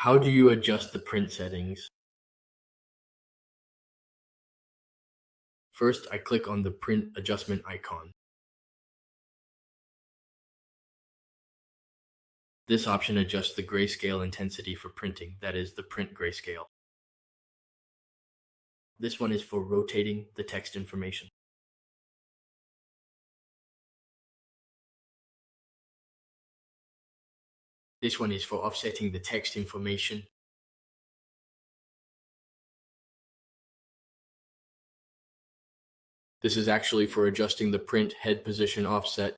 How do you adjust the print settings? First, I click on the print adjustment icon. This option adjusts the grayscale intensity for printing, that is, the print grayscale. This one is for rotating the text information. This one is for offsetting the text information. This is actually for adjusting the print head position offset.